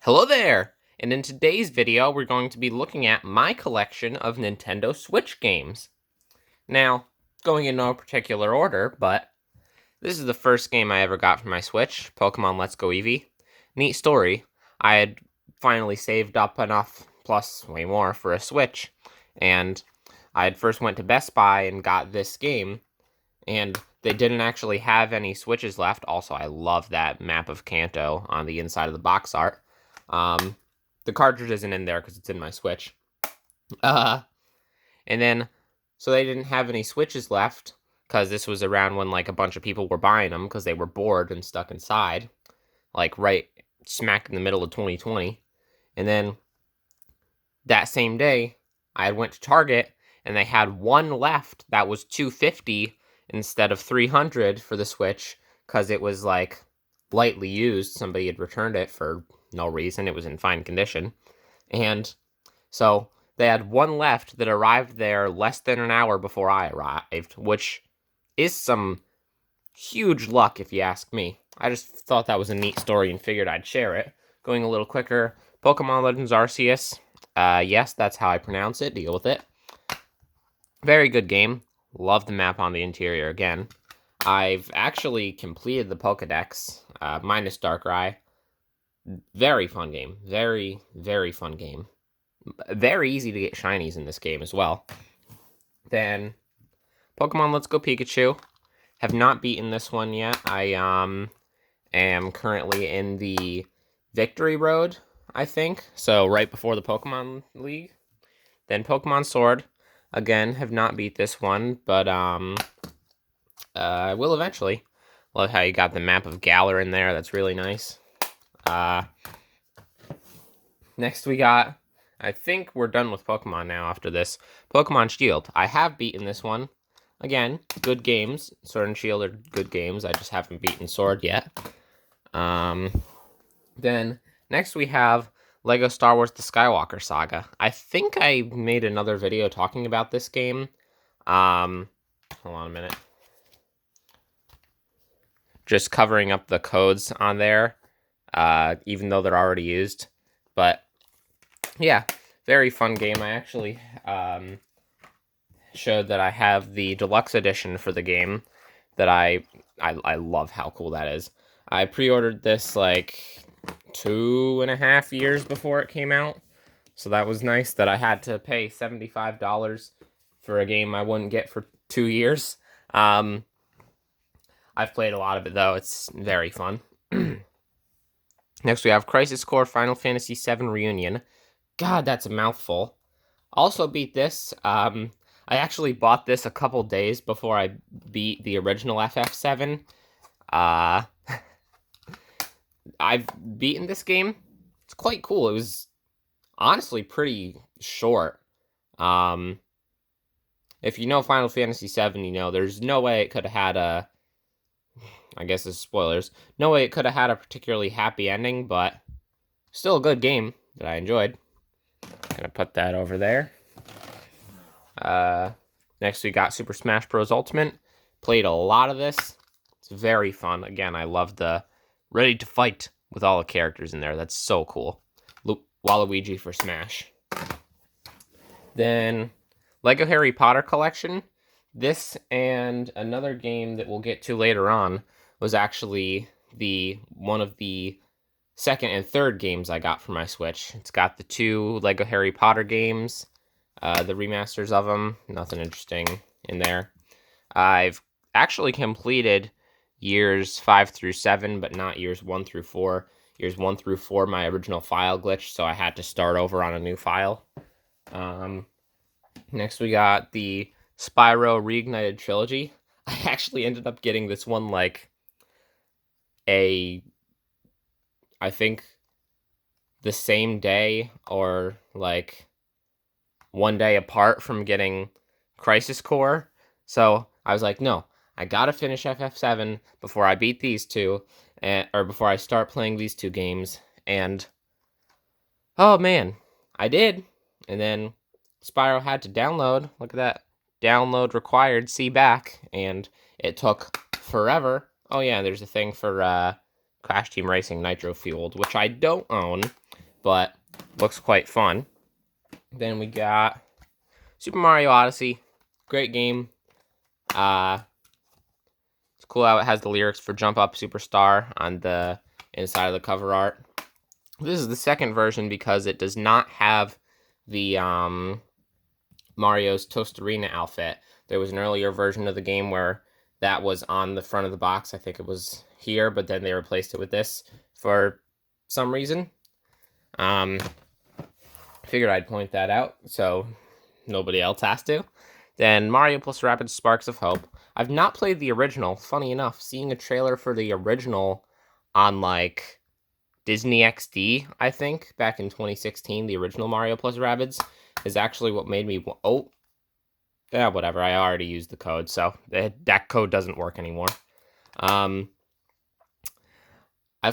Hello there! And in today's video, we're going to be looking at my collection of Nintendo Switch games. Now, going in no particular order, but this is the first game I ever got for my Switch, Pokemon Let's Go Eevee. Neat story, I had finally saved up enough, plus way more, for a Switch, and I had first went to Best Buy and got this game, and they didn't actually have any Switches left. Also, I love that map of Kanto on the inside of the box art. The cartridge isn't in there because it's in my Switch. And then, so they didn't have any Switches left because this was around when like a bunch of people were buying them because they were bored and stuck inside, like right smack in the middle of 2020. And then that same day, I went to Target and they had one left that was $250 instead of $300 for the Switch because it was like lightly used. Somebody had returned it for no reason. It was in fine condition. And so they had one left that arrived there less than an hour before I arrived, which is some huge luck if you ask me. I just thought that was a neat story and figured I'd share it. Going a little quicker, Pokemon Legends Arceus. Yes, that's how I pronounce it. Deal with it. Very good game. Love the map on the interior again. I've actually completed the Pokedex, minus Darkrai. Very fun game. Very, very fun game. Very easy to get shinies in this game as well. Then, Pokemon Let's Go Pikachu. Have not beaten this one yet. I am currently in the Victory Road, I think. So right before the Pokemon League. Then Pokemon Sword. Again, have not beat this one, but I will eventually. Love how you got the map of Galar in there. That's really nice. Next we got, I think we're done with Pokemon now after this. Pokemon Shield. I have beaten this one. Again, good games. Sword and Shield are good games. I just haven't beaten Sword yet. Then next we have Lego Star Wars The Skywalker Saga. I think I made another video talking about this game. Hold on a minute. Just covering up the codes on there, even though they're already used. But yeah, very fun game. I actually showed that I have the deluxe edition for the game. That I love how cool that is. I pre-ordered this like 2.5 years before it came out, so that was nice that I had to pay $75 for a game I wouldn't get for 2 years. I've played a lot of it though. It's very fun. Next we have Crisis Core Final Fantasy VII Reunion. God, that's a mouthful. Also beat this. I actually bought this a couple days before I beat the original FF7. I've beaten this game. It's quite cool. It was honestly pretty short. If you know Final Fantasy VII, you know there's no way it could have had a... I guess it's spoilers. No way it could have had a particularly happy ending, but still a good game that I enjoyed. Gonna put that over there. Next we got Super Smash Bros. Ultimate. Played a lot of this. It's very fun. Again, I love the ready to fight with all the characters in there. That's so cool. Waluigi for Smash. Then Lego Harry Potter Collection. This and another game that we'll get to later on was actually one of the second and third games I got for my Switch. It's got the 2 Lego Harry Potter games, the remasters of them. Nothing interesting in there. I've actually completed years 5 through 7, but not years 1 through 4. Years 1 through 4, my original file glitched, so I had to start over on a new file. Next we got the Spyro Reignited Trilogy. I actually ended up getting this one like I think the same day or like one day apart from getting Crisis Core. So I was like, no, I gotta finish FF7 before I beat these two, or before I start playing these 2 games. And oh man, I did. And then Spyro had to download. Look at that. Download required, see back. And it took forever. Oh yeah, there's a thing for Crash Team Racing Nitro Fueled, which I don't own. but looks quite fun. Then we got Super Mario Odyssey. Great game. It's cool how it has the lyrics for Jump Up Superstar on the inside of the cover art. This is the second version because it does not have the Mario's Tostarena outfit. There was an earlier version of the game where that was on the front of the box. I think it was here, but then they replaced it with this for some reason. Figured I'd point that out so nobody else has to. Then Mario plus Rabbids Sparks of Hope. I've not played the original. Funny enough, seeing a trailer for the original on like Disney XD, I think, back in 2016, the original Mario plus Rabbids, is actually what made me... Oh, yeah, whatever. I already used the code, so that code doesn't work anymore. I've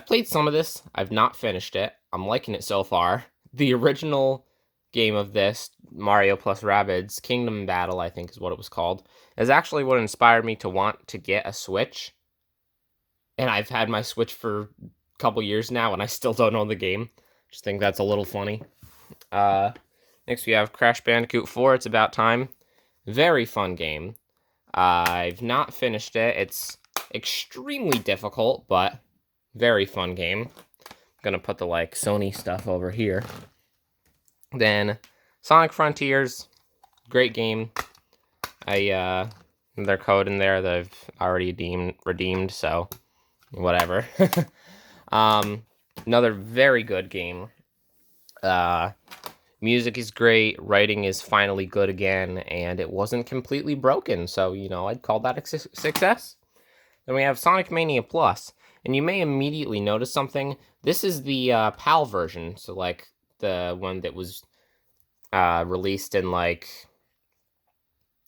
played some of this. I've not finished it. I'm liking it so far. The original game of this, Mario plus Rabbids, Kingdom Battle, I think is what it was called, is actually what inspired me to want to get a Switch. And I've had my Switch for a couple years now, and I still don't know the game. Just think that's a little funny. Next we have Crash Bandicoot 4, It's About Time. Very fun game. I've not finished it. It's extremely difficult, but very fun game. I'm gonna put the like Sony stuff over here. Then Sonic Frontiers, great game. Their code in there that I've already redeemed, so whatever. Another very good game. Music is great, writing is finally good again, and it wasn't completely broken, so, you know, I'd call that a success. Then we have Sonic Mania Plus, and you may immediately notice something. This is the PAL version, so, like, the one that was released in, like,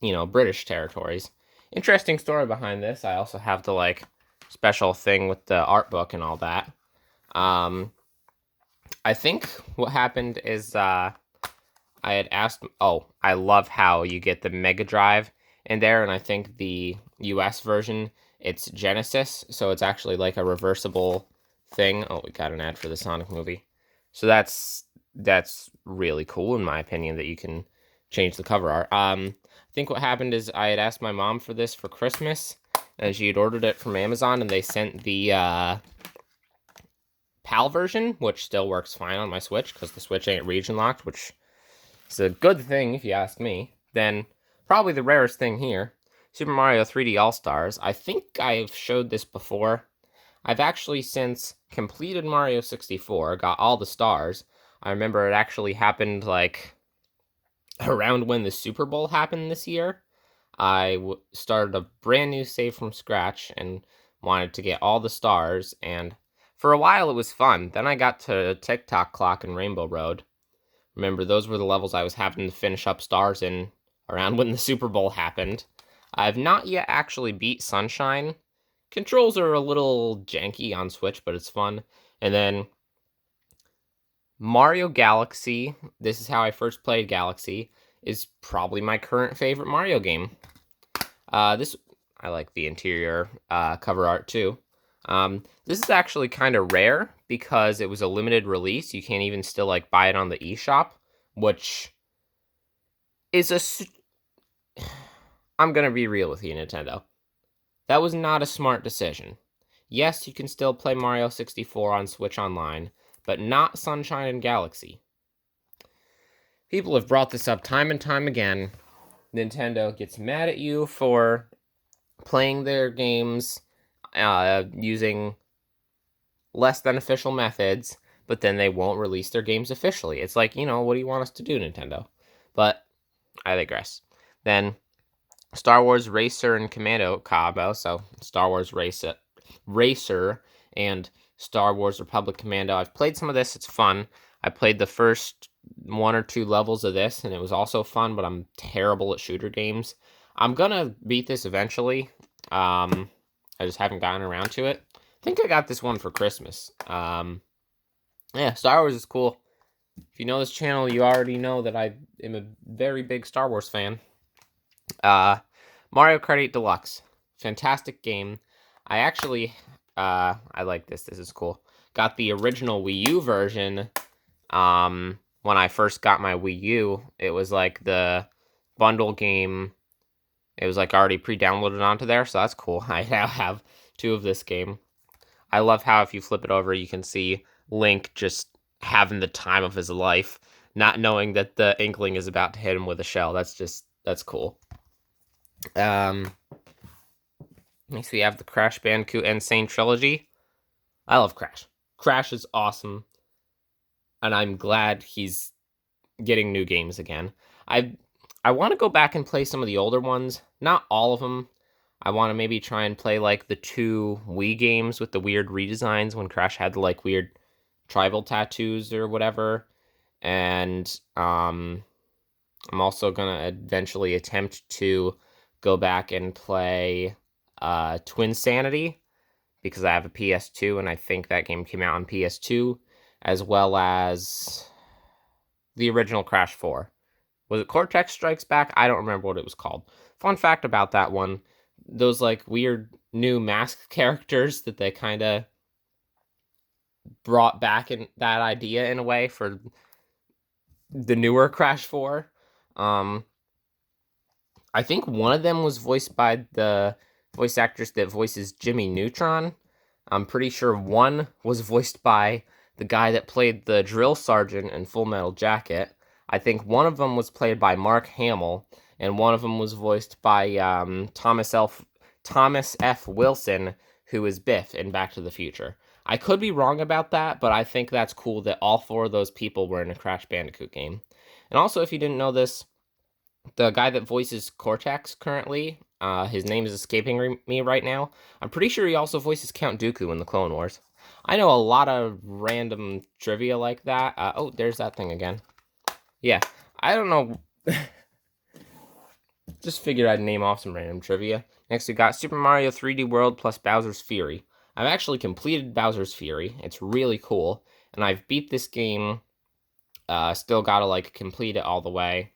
you know, British territories. Interesting story behind this. I also have the, like, special thing with the art book and all that. I think what happened is I had asked... Oh, I love how you get the Mega Drive in there, and I think the US version, it's Genesis, so it's actually like a reversible thing. Oh, we got an ad for the Sonic movie. So that's really cool, in my opinion, that you can change the cover art. I think what happened is I had asked my mom for this for Christmas, and she had ordered it from Amazon, and they sent the PAL version, which still works fine on my Switch, because the Switch ain't region locked, which is a good thing if you ask me. Then, probably the rarest thing here, Super Mario 3D All-Stars. I think I've showed this before. I've actually since completed Mario 64, got all the stars. I remember it actually happened, like, around when the Super Bowl happened this year. I started a brand new save from scratch and wanted to get all the stars, and for a while it was fun. Then I got to Tick-Tock Clock and Rainbow Road. Remember, those were the levels I was having to finish up stars in around when the Super Bowl happened. I've not yet actually beat Sunshine. Controls are a little janky on Switch, but it's fun. And then Mario Galaxy, this is how I first played Galaxy, is probably my current favorite Mario game. I like the interior cover art too. This is actually kind of rare because it was a limited release. You can't even still like buy it on the eShop, which is I'm gonna be real with you, Nintendo. That was not a smart decision. Yes, you can still play Mario 64 on Switch Online, but not Sunshine and Galaxy. People have brought this up time and time again. Nintendo gets mad at you for playing their games using less than official methods, but then they won't release their games officially. It's like, you know, what do you want us to do, Nintendo? But I digress. Then Star Wars Racer and Commando combo, so Star Wars Racer and Star Wars Republic Commando. I've played some of this, it's fun. I played the first 1 or 2 levels of this, and it was also fun, but I'm terrible at shooter games. I'm gonna beat this eventually. I just haven't gotten around to it. I think I got this one for Christmas. Yeah, Star Wars is cool. If you know this channel, you already know that I am a very big Star Wars fan. Mario Kart 8 Deluxe. Fantastic game. I actually, I like this. This is cool. Got the original Wii U version When I first got my Wii U, it was like the bundle game. It was like already pre-downloaded onto there, so that's cool. I now have 2 of this game. I love how if you flip it over, you can see Link just having the time of his life, not knowing that the Inkling is about to hit him with a shell. That's cool. Next we have the Crash Bandicoot N. Sane Trilogy. I love Crash. Crash is awesome, and I'm glad he's getting new games again. I want to go back and play some of the older ones. Not all of them. I want to maybe try and play like the 2 Wii games with the weird redesigns when Crash had the like weird tribal tattoos or whatever. And I'm also gonna eventually attempt to go back and play Twinsanity, because I have a PS2 and I think that game came out on PS2, as well as the original Crash 4. Was it Cortex Strikes Back? I don't remember what it was called. Fun fact about that one, those like weird new mask characters that they kind of brought back in that idea in a way for the newer Crash 4. I think one of them was voiced by the voice actress that voices Jimmy Neutron. I'm pretty sure one was voiced by the guy that played the drill sergeant in Full Metal Jacket. I think one of them was played by Mark Hamill, and one of them was voiced by Thomas F. Wilson, who is Biff in Back to the Future. I could be wrong about that, but I think that's cool that all 4 of those people were in a Crash Bandicoot game. And also, if you didn't know this, the guy that voices Cortex currently, his name is escaping me right now. I'm pretty sure he also voices Count Dooku in the Clone Wars. I know a lot of random trivia like that. Oh, there's that thing again. Yeah, I don't know. Just figured I'd name off some random trivia. Next we got Super Mario 3D World plus Bowser's Fury. I've actually completed Bowser's Fury. It's really cool. And I've beat this game. Still gotta like complete it all the way.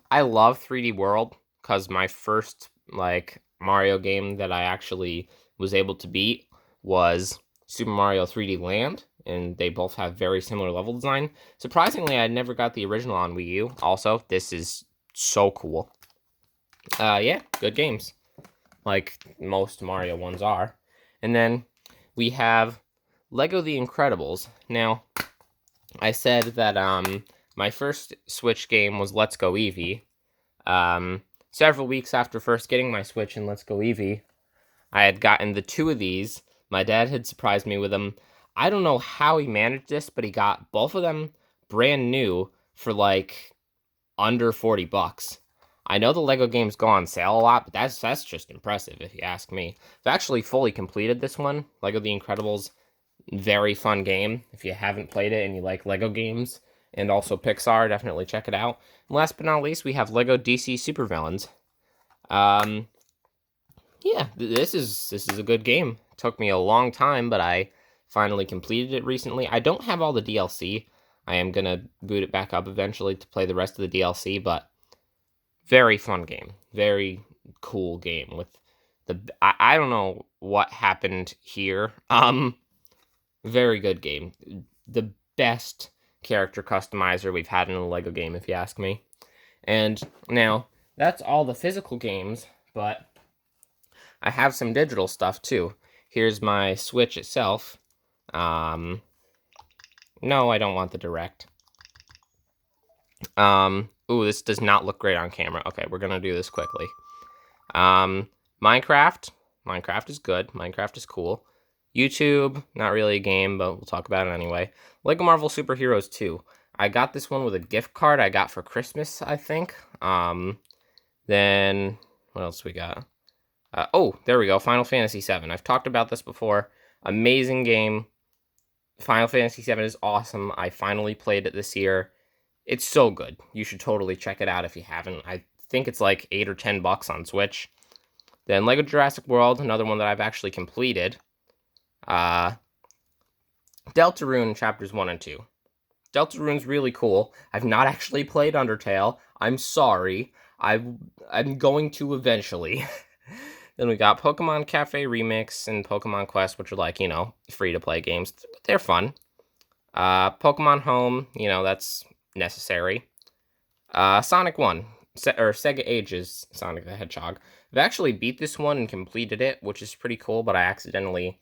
I love 3D World because my first like Mario game that I actually was able to beat was Super Mario 3D Land, and they both have very similar level design. Surprisingly, I never got the original on Wii U. Also, this is so cool. Yeah, good games, like most Mario ones are. And then we have Lego The Incredibles. Now, I said that my first Switch game was Let's Go Eevee. Several weeks after first getting my Switch in Let's Go Eevee, I had gotten the 2 of these. My dad had surprised me with them. I don't know how he managed this, but he got both of them brand new for like under $40. I know the Lego games go on sale a lot, but that's just impressive if you ask me. I've actually fully completed this one, Lego The Incredibles. Very fun game. If you haven't played it and you like Lego games and also Pixar, definitely check it out. And last but not least, we have Lego DC Supervillains. Yeah, this is a good game. It took me a long time, but I finally completed it recently. I don't have all the DLC. I am gonna boot it back up eventually to play the rest of the DLC, but very fun game. Very cool game with I don't know what happened here. Very good game. The best character customizer we've had in a Lego game, if you ask me. And now, that's all the physical games, but I have some digital stuff too. Here's my Switch itself. No, I don't want the Direct. Ooh, this does not look great on camera. Okay, we're gonna do this quickly. Minecraft. Minecraft is good. Minecraft is cool. YouTube, not really a game, but we'll talk about it anyway. Lego Marvel Super Heroes 2. I got this one with a gift card I got for Christmas, I think. Then, what else we got? Oh, there we go, Final Fantasy VII. I've talked about this before. Amazing game. Final Fantasy VII is awesome. I finally played it this year. It's so good. You should totally check it out if you haven't. I think it's like $8 or $10 on Switch. Then Lego Jurassic World, another one that I've actually completed. Deltarune Chapters 1 and 2. Deltarune's really cool. I've not actually played Undertale. I'm sorry. I'm going to eventually. Then we got Pokemon Cafe Remix and Pokemon Quest, which are like, free-to-play games. They're fun. Pokemon Home, you know, that's necessary. Sonic 1, or Sega Ages Sonic the Hedgehog. I've actually beat this one and completed it, which is pretty cool, but I accidentally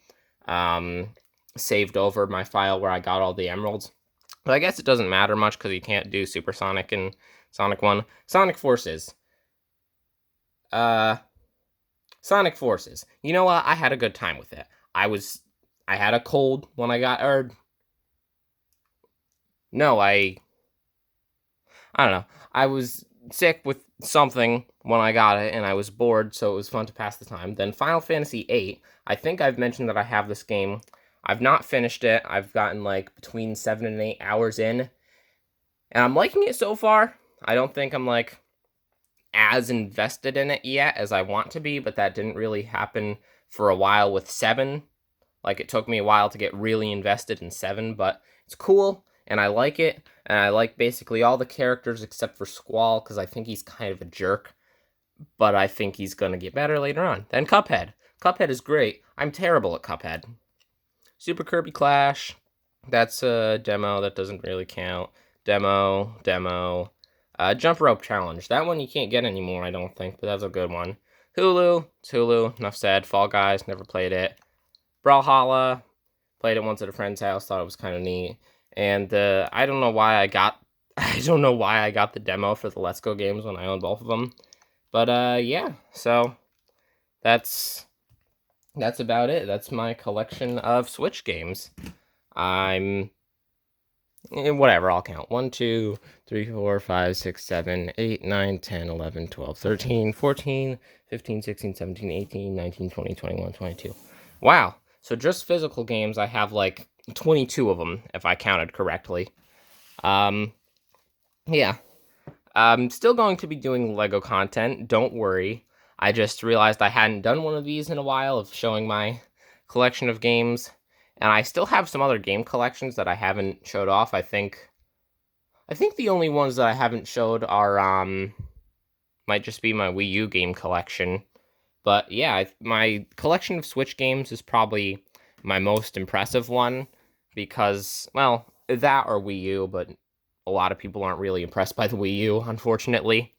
saved over my file where I got all the emeralds. But I guess it doesn't matter much because you can't do Super Sonic in Sonic 1. Sonic Forces. Sonic Forces. You know what? I had a good time with it. I had a cold when I got, no, I don't know. I was sick with something when I got it, and I was bored, so it was fun to pass the time. Then Final Fantasy VIII. I think I've mentioned that I have this game. I've not finished it. I've gotten like between 7 and 8 hours in, and I'm liking it so far. I don't think I'm like as invested in it yet as I want to be, but that didn't really happen for a while with 7. Like, it took me a while to get really invested in 7, but it's cool, and I like it, and I like basically all the characters except for Squall, because I think he's kind of a jerk, but I think he's going to get better later on. Then Cuphead. Cuphead is great. I'm terrible at Cuphead. Super Kirby Clash. That's a demo. That doesn't really count. Demo. Jump Rope Challenge. That one you can't get anymore, I don't think, but that's a good one. Hulu. It's Hulu. Enough said. Fall Guys. Never played it. Brawlhalla. Played it once at a friend's house. Thought it was kind of neat. And I don't know why I got the demo for the Let's Go games when I owned both of them. But yeah. So that's about it. That's my collection of Switch games. Whatever, I'll count. 1, 2, 3, 4, 5, 6, 7, 8, 9, 10, 11, 12, 13, 14, 15, 16, 17, 18, 19, 20, 21, 22. Wow. So just physical games, I have like 22 of them, if I counted correctly. Yeah. I'm still going to be doing LEGO content, don't worry. I just realized I hadn't done one of these in a while, of showing my collection of games. And I still have some other game collections that I haven't showed off. I think the only ones that I haven't showed are, might just be my Wii U game collection. But yeah, my collection of Switch games is probably my most impressive one, because, well, that or Wii U, but a lot of people aren't really impressed by the Wii U, unfortunately.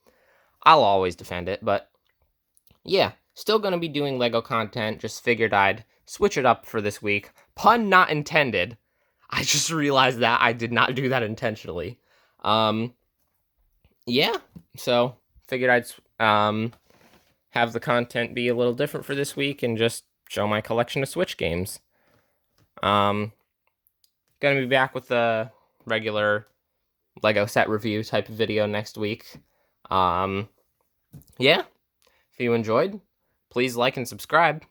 I'll always defend it, but yeah, still gonna be doing LEGO content. Just figured I'd switch it up for this week. Pun not intended. I just realized that I did not do that intentionally. Yeah, so figured I'd have the content be a little different for this week and just show my collection of Switch games. Gonna be back with the regular LEGO set review type of video next week. Yeah, if you enjoyed, please like and subscribe.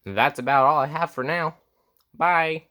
That's about all I have for now. Bye.